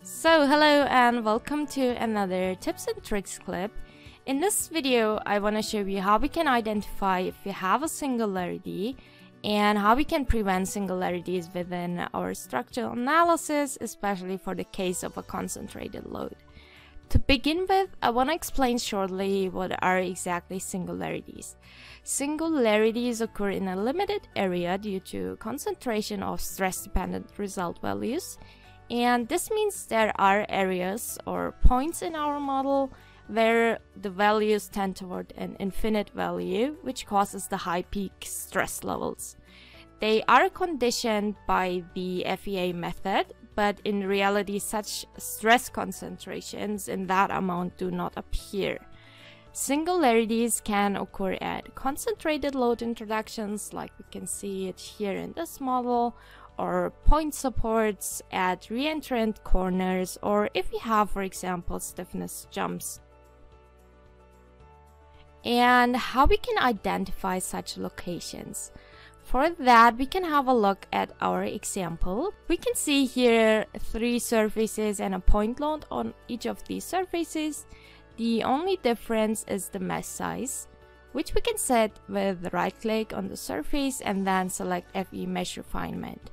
Hello and welcome to another tips and tricks clip. In this video, I want to show you how we can identify if we have a singularity and how we can prevent singularities within our structural analysis, especially for the case of a concentrated load. To begin with, I want to explain shortly what are exactly singularities. Singularities occur in a limited area due to concentration of stress-dependent result values. And this means there are areas or points in our model where the values tend toward an infinite value, which causes the high peak stress levels. They are conditioned by the FEA method, but in reality such stress concentrations in that amount do not appear. Singularities can occur at concentrated load introductions, like we can see it here in this model, or point supports at reentrant corners, or if we have, for example, stiffness jumps. And how we can identify such locations? For that, we can have a look at our example. We can see here 3 surfaces and a point load on each of these surfaces. The only difference is the mesh size, which we can set with right click on the surface and then select FE mesh refinement.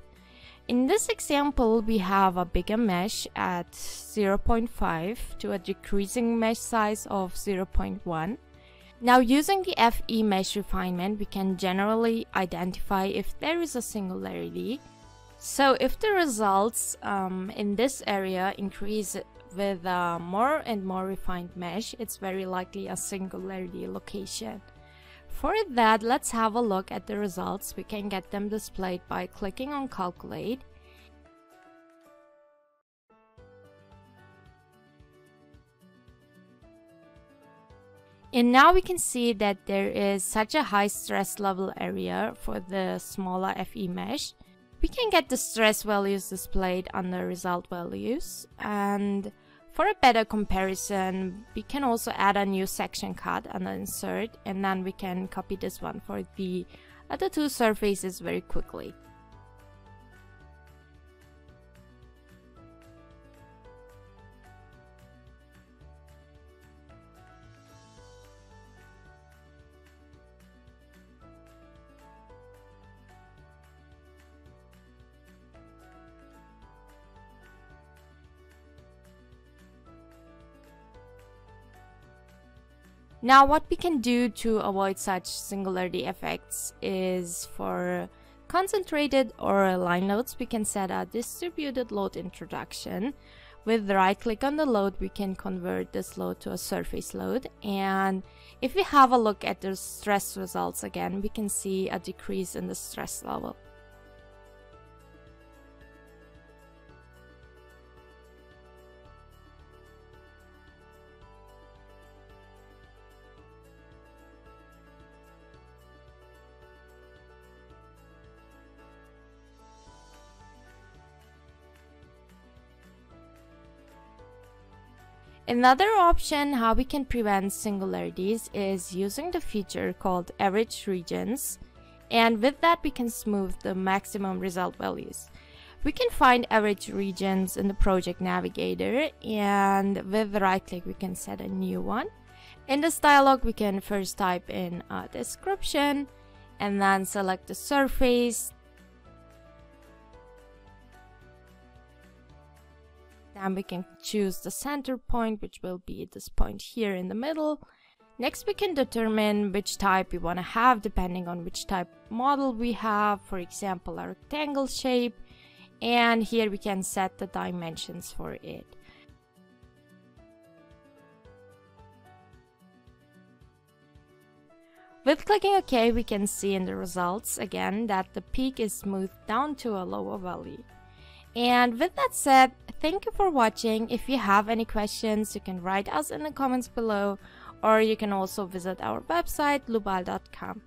In this example, we have a bigger mesh at 0.5 to a decreasing mesh size of 0.1. Now, using the FE mesh refinement, we can generally identify if there is a singularity. So if the results in this area increase with a more and more refined mesh, it's very likely a singularity location. For that, let's have a look at the results. We can get them displayed by clicking on Calculate. And now we can see that there is such a high stress level area for the smaller FE mesh. We can get the stress values displayed under result values, and for a better comparison, we can also add a new section cut under insert, and then we can copy this one for the other 2 surfaces very quickly. Now, what we can do to avoid such singularity effects is for concentrated or line loads, we can set a distributed load introduction. With the right click on the load, we can convert this load to a surface load. And if we have a look at the stress results again, we can see a decrease in the stress level. Another option how we can prevent singularities is using the feature called average regions, and with that we can smooth the maximum result values. We can find average regions in the project navigator, and with the right click we can set a new one. In this dialog we can first type in a description and then select the surface. Then we can choose the center point, which will be this point here in the middle. Next, we can determine which type we want to have depending on which type model we have, for example, a rectangle shape. And here we can set the dimensions for it. With clicking OK, we can see in the results again that the peak is smoothed down to a lower value. And with that said, thank you for watching. If you have any questions, you can write us in the comments below, or you can also visit our website lubal.com.